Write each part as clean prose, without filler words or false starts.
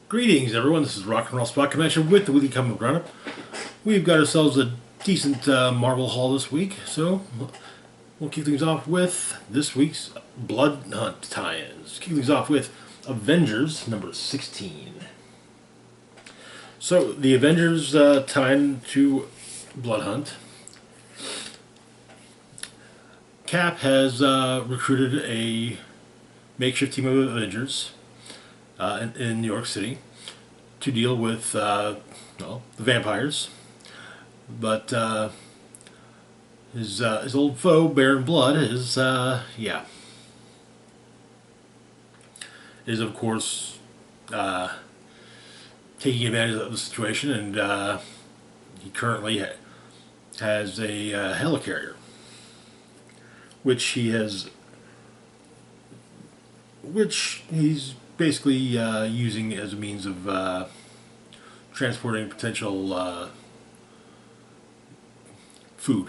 Greetings, everyone. This is Rock and Roll Spot Convention with the Weekly Comic Roundup. We've got ourselves a decent Marvel haul this week, so we'll kick things off with this week's Blood Hunt tie-ins. Kick things off with Avengers number 16. So the Avengers tie-in to Blood Hunt. Cap has recruited a makeshift team of Avengers in New York City to deal with the vampires, but his old foe Baron Blood is of course taking advantage of the situation, and he currently has a helicarrier, which he's basically using as a means of transporting potential food.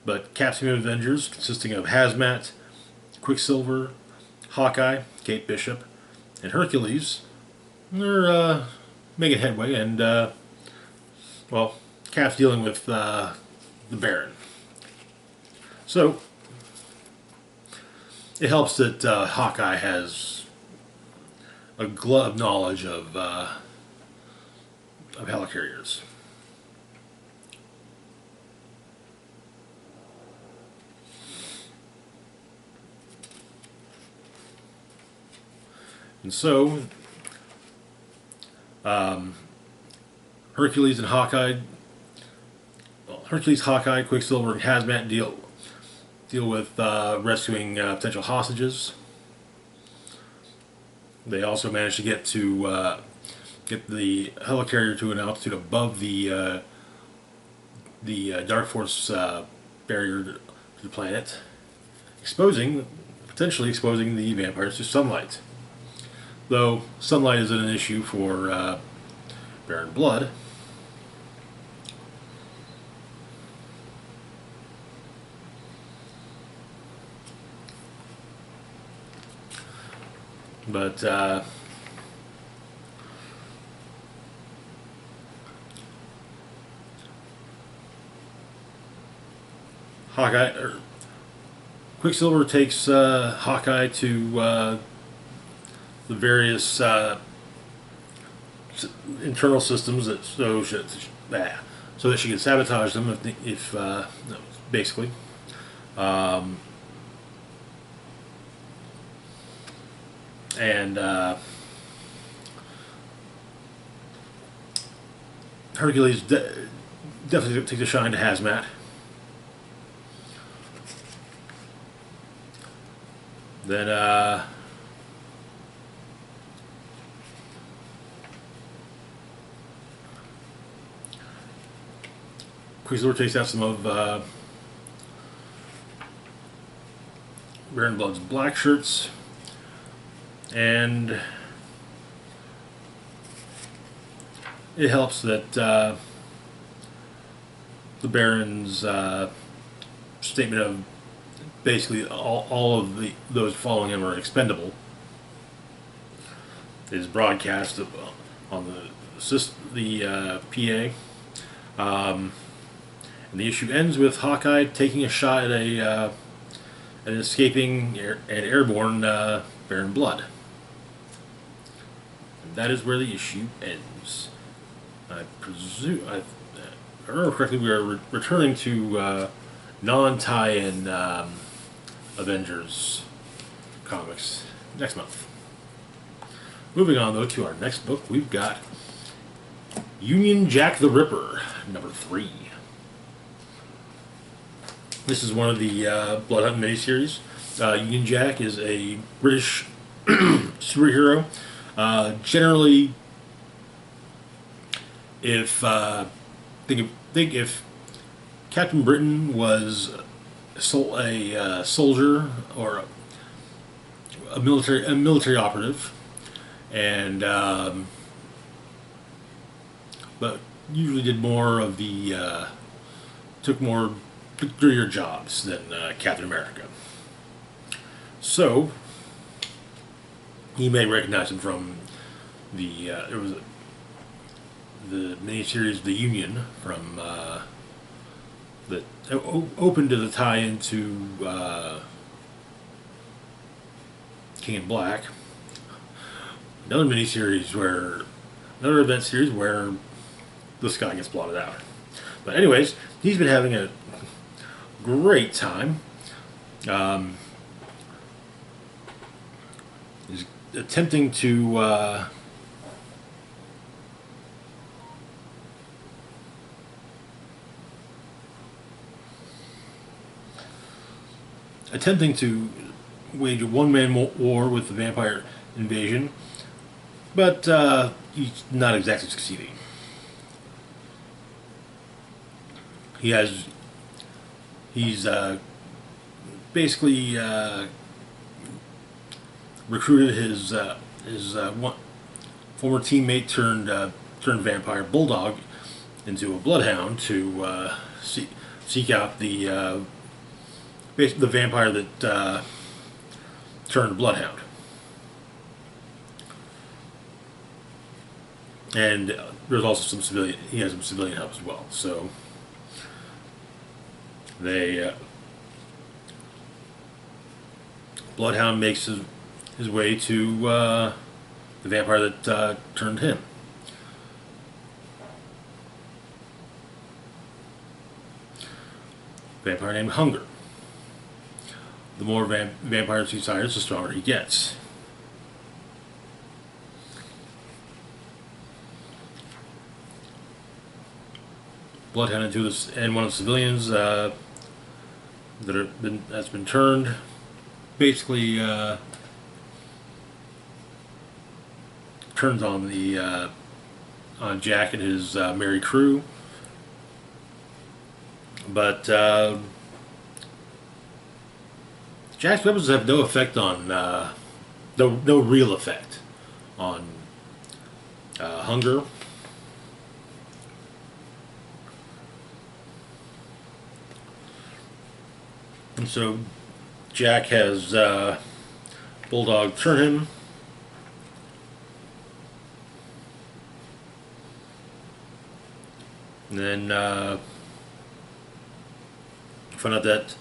But Cap's team of Avengers, consisting of Hazmat, Quicksilver, Hawkeye, Kate Bishop, and Hercules, they're making headway, and Cap's dealing with the Baron. So it helps that Hawkeye has a glove knowledge of helicarriers. And so Hercules, Hawkeye, Quicksilver, and Hazmat deal with rescuing potential hostages. They also managed to get the helicarrier to an altitude above the Dark Force barrier to the planet, potentially exposing the vampires to sunlight. Though sunlight isn't an issue for Baron Blood. But Quicksilver takes Hawkeye to the various internal systems so that she can sabotage them if basically. And Hercules definitely takes a shine to Hazmat. Then Quicksilver takes out some of Baron Blood's black shirts, and it helps that the Baron's statement of basically all of those following him are expendable is broadcast on the PA. And the issue ends with Hawkeye taking a shot at an escaping and airborne Baron Blood. And that is where the issue ends. I presume, if I remember correctly, we are returning to non-tie-in Avengers comics next month. Moving on, though, to our next book, we've got Union Jack the Ripper, number 3. This is one of the Blood Hunt miniseries. Union Jack is a British superhero. Generally, if if Captain Britain was a soldier or a military operative, and but usually did more of the took more grittier jobs than Captain America. So You may recognize him from it was the miniseries The Union from that opened to the tie into King in Black. Another miniseries where another event series where the sky gets blotted out. But anyways, he's been having a great time. He's attempting to wage a one-man war with the vampire invasion, but he's not exactly succeeding. He's basically recruited his one former teammate turned vampire Bulldog into a bloodhound to seek out the vampire that turned bloodhound. And there's also some civilian. He has some civilian help as well. So they bloodhound makes his way to the vampire that turned him. Vampire named Hunger. The more vampires he sires, the stronger he gets. Bloodhound into this, and one of the civilians that's been turned, basically turns on on Jack and his merry crew, but Jack's weapons have no effect on no real effect on Hunger. And so Jack has Bulldog turn him. And then find out that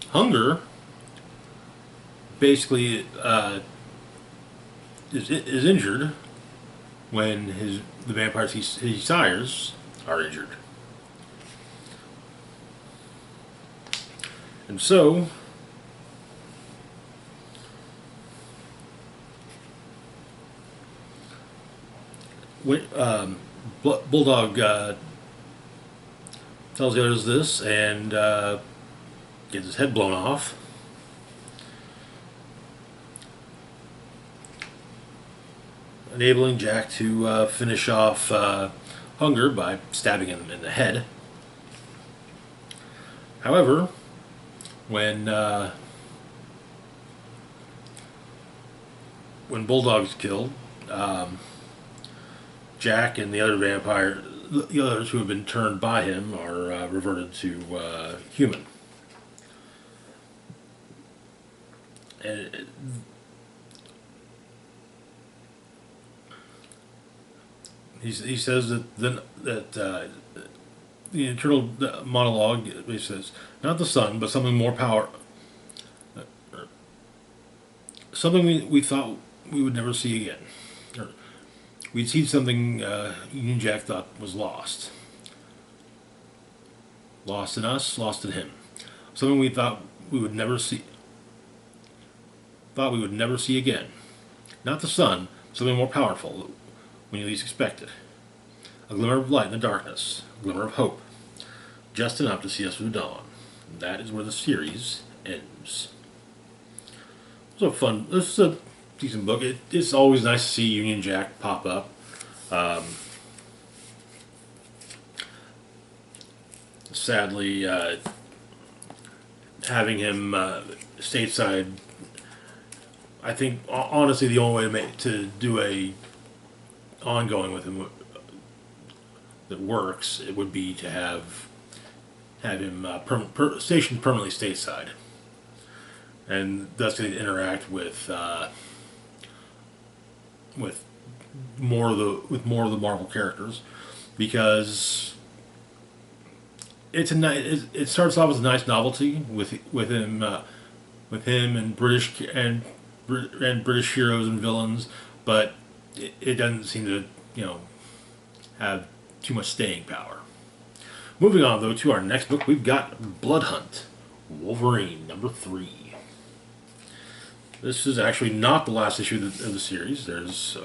Hunger basically is injured when the vampires he sires are injured. And so when Bulldog tells the others this and gets his head blown off. Enabling Jack to finish off Hunger by stabbing him in the head. However, when Bulldog's killed, Jack and the others who have been turned by him are reverted to human. And he says that the internal monologue, he says, not the sun, but something more power, something we thought we would never see again. Or we'd seen something Union Jack thought was lost. Lost in us, lost in him. Something we thought we would never see. Thought we would never see again. Not the sun, something more powerful when you least expect it. A glimmer of light in the darkness, a glimmer of hope, just enough to see us through dawn. And that is where the series ends. So fun. This is a decent book. It's always nice to see Union Jack pop up. Sadly, having him stateside, I think honestly the only way to do a ongoing with him that works, it would be to have him stationed permanently stateside, and thus to interact with with more of the Marvel characters, because it starts off as a nice novelty with him and British heroes and villains, but it doesn't seem to have too much staying power. Moving on though to our next book, we've got Blood Hunt, Wolverine #3. This is actually not the last issue of the series. There's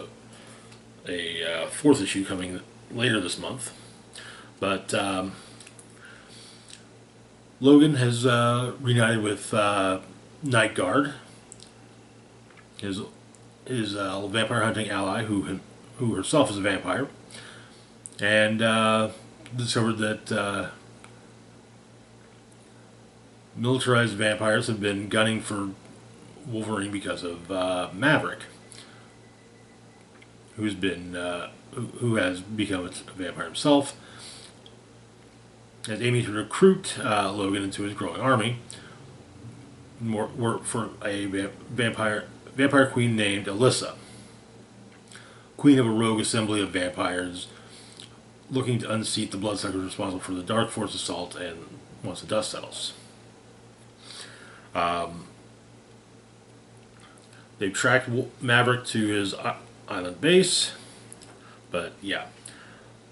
a fourth issue coming later this month, but Logan has reunited with Night Guard, his vampire hunting ally, who herself is a vampire, and discovered that militarized vampires have been gunning for Wolverine because of Maverick, who has become a vampire himself, is aiming to recruit Logan into his growing army. Work for a vampire queen named Alyssa, queen of a rogue assembly of vampires, looking to unseat the bloodsuckers responsible for the Dark Force assault. And once the dust settles, they've tracked Maverick to his island base, but yeah,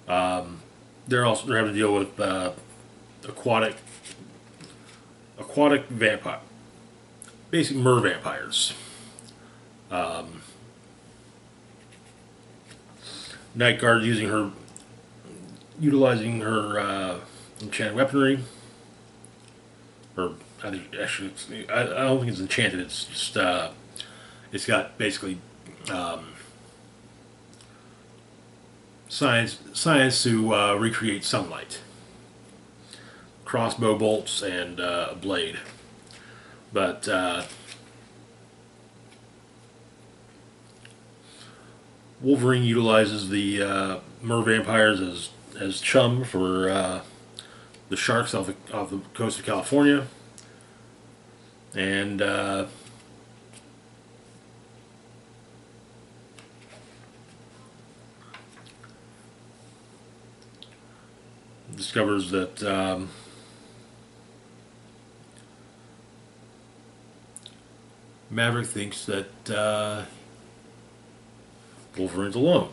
they're having to deal with aquatic vampire, basic mer vampires. Night Guard utilizing her enchanted weaponry, or actually, I don't think it's enchanted. It's just it's got basically science to recreate sunlight, crossbow bolts, and a blade. But Wolverine utilizes the mer vampires as chum for the sharks off the coast of California, and discovers that Maverick thinks that Wolverine's alone,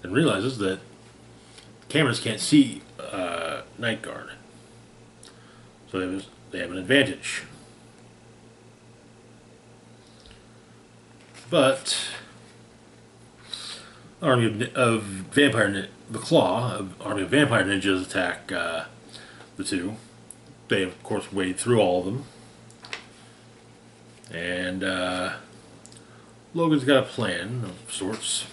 and realizes that cameras can't see Night Guard, so they have an advantage. But army of vampire the Claw, army of vampire ninjas attack the two. They of course wade through all of them, and Logan's got a plan of sorts.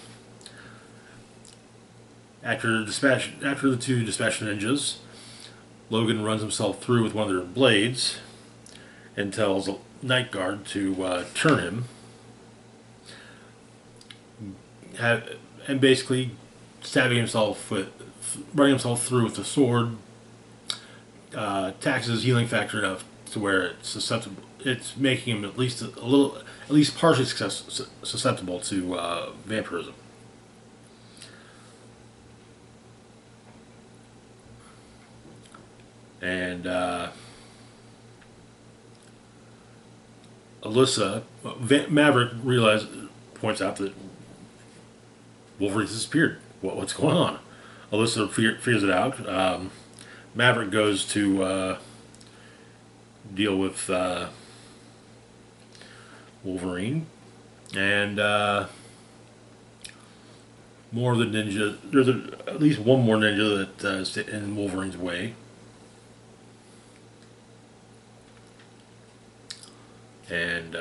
After the two dispatch ninjas, Logan runs himself through with one of their blades and tells Night Guard to turn him, and basically running himself through with the sword taxes his healing factor enough to where it's susceptible. It's making him at least partially susceptible to vampirism. And Alyssa, Maverick points out that Wolverine disappeared. What's going on? Alyssa figures it out. Maverick goes to deal with Wolverine, and more of the ninja. There's at least one more ninja that is in Wolverine's way. And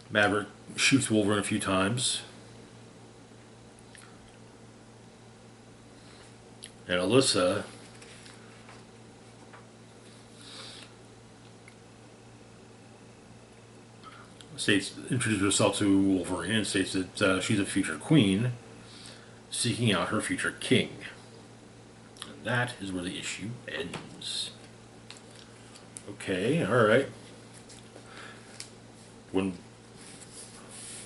Maverick shoots Wolverine a few times, and Alyssa introduces herself to Wolverine and states that she's a future queen seeking out her future king. And that is where the issue ends. Okay, alright. when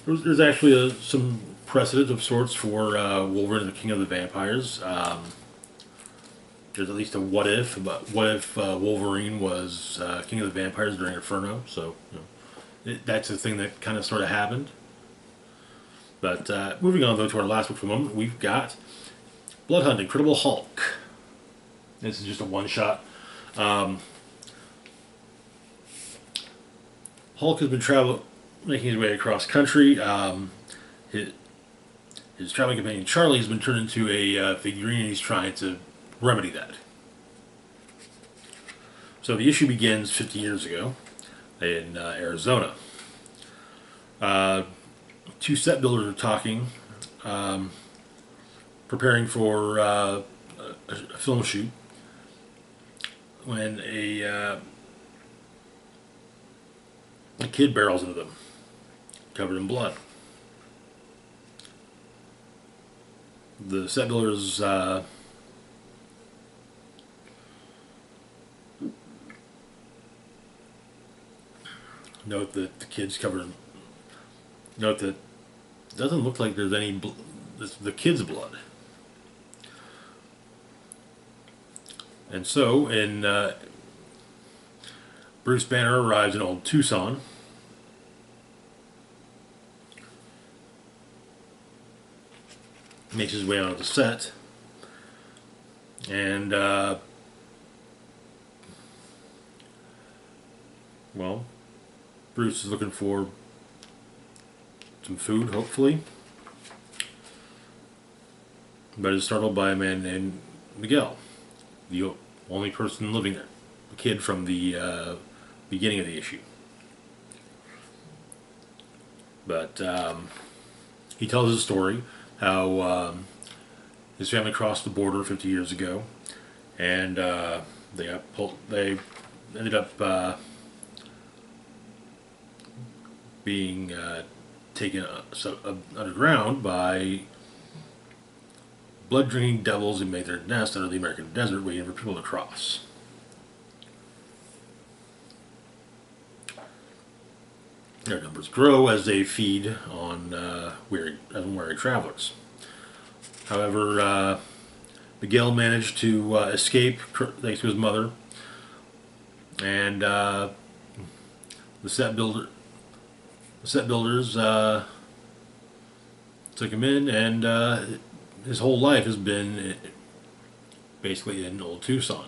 there's actually some precedent of sorts for Wolverine, the King of the Vampires. There's at least a what if, but what if Wolverine was King of the Vampires during Inferno? So that's the thing that kind of sort of happened. But moving on though to our last book for the moment, we've got Bloodhunt, Incredible Hulk. This is just a one shot. Hulk has been making his way across country. His traveling companion Charlie has been turned into a figurine, and he's trying to remedy that. So the issue begins 50 years ago in Arizona. Two set builders are talking, preparing for a film shoot, when a kid barrels into them, covered in blood. The set builders note that the kid's covered in... Note that it doesn't look like there's any... the kid's blood. And so, Bruce Banner arrives in old Tucson. Makes his way onto the set. And, well, Bruce is looking for some food, hopefully. But is startled by a man named Miguel, the only person living there. The kid from the beginning of the issue. But he tells his story, how his family crossed the border 50 years ago, and they ended up being taken underground by blood-drinking devils who made their nest under the American desert, waiting for people to cross. Their numbers grow as they feed on unwary travelers. However, Miguel managed to escape thanks to his mother, and the set builders took him in, and his whole life has been basically in old Tucson.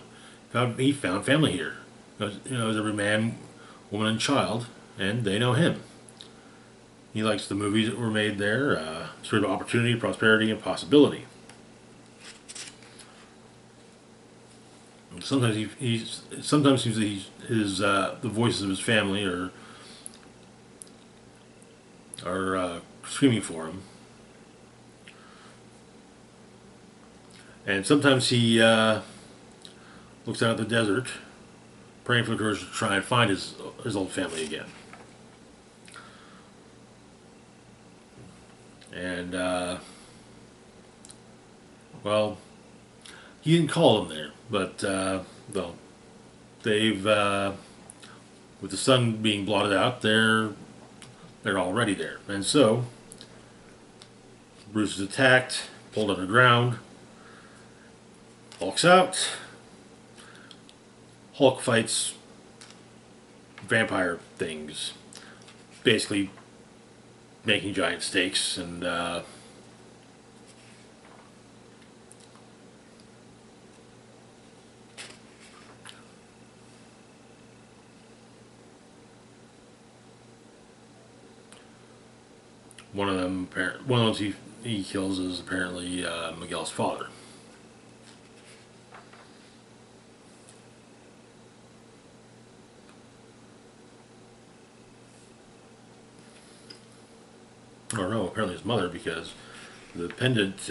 He found family here. As every man, woman, and child, and they know him. He likes the movies that were made there, sort of opportunity, prosperity, and possibility. And sometimes the voices of his family are screaming for him. And sometimes he looks out at the desert, praying for the courage to try and find his old family again. And, well, he didn't call them there, but, well, they've, with the sun being blotted out, they're already there. And so, Bruce is attacked, pulled underground, Hulk's out. Hulk fights vampire things, basically making giant steaks, and one of the ones he kills is apparently Miguel's father. Or no, apparently his mother, because the pendant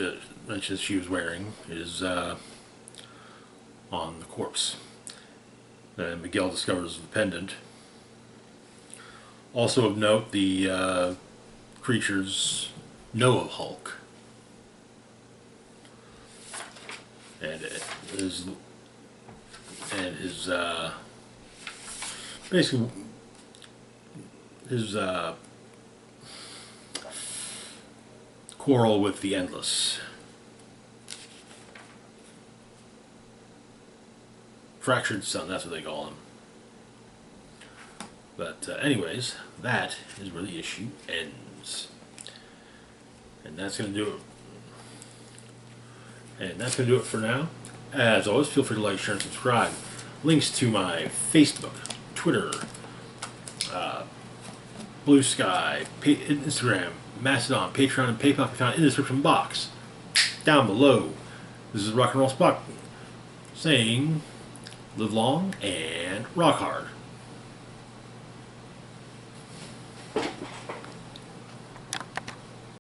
that she was wearing is on the corpse. And Miguel discovers the pendant. Also of note, the creatures know of Hulk. And his basically his quarrel with the Endless. Fractured Sun, that's what they call him. But anyways, that is where the issue ends. And that's going to do it. And that's going to do it for now. As always, feel free to like, share, and subscribe. Links to my Facebook, Twitter, Blue Sky, Instagram, Mastodon, Patreon, and PayPal can be found in the description box down below. This is Rock and Roll Spock saying, live long and rock hard.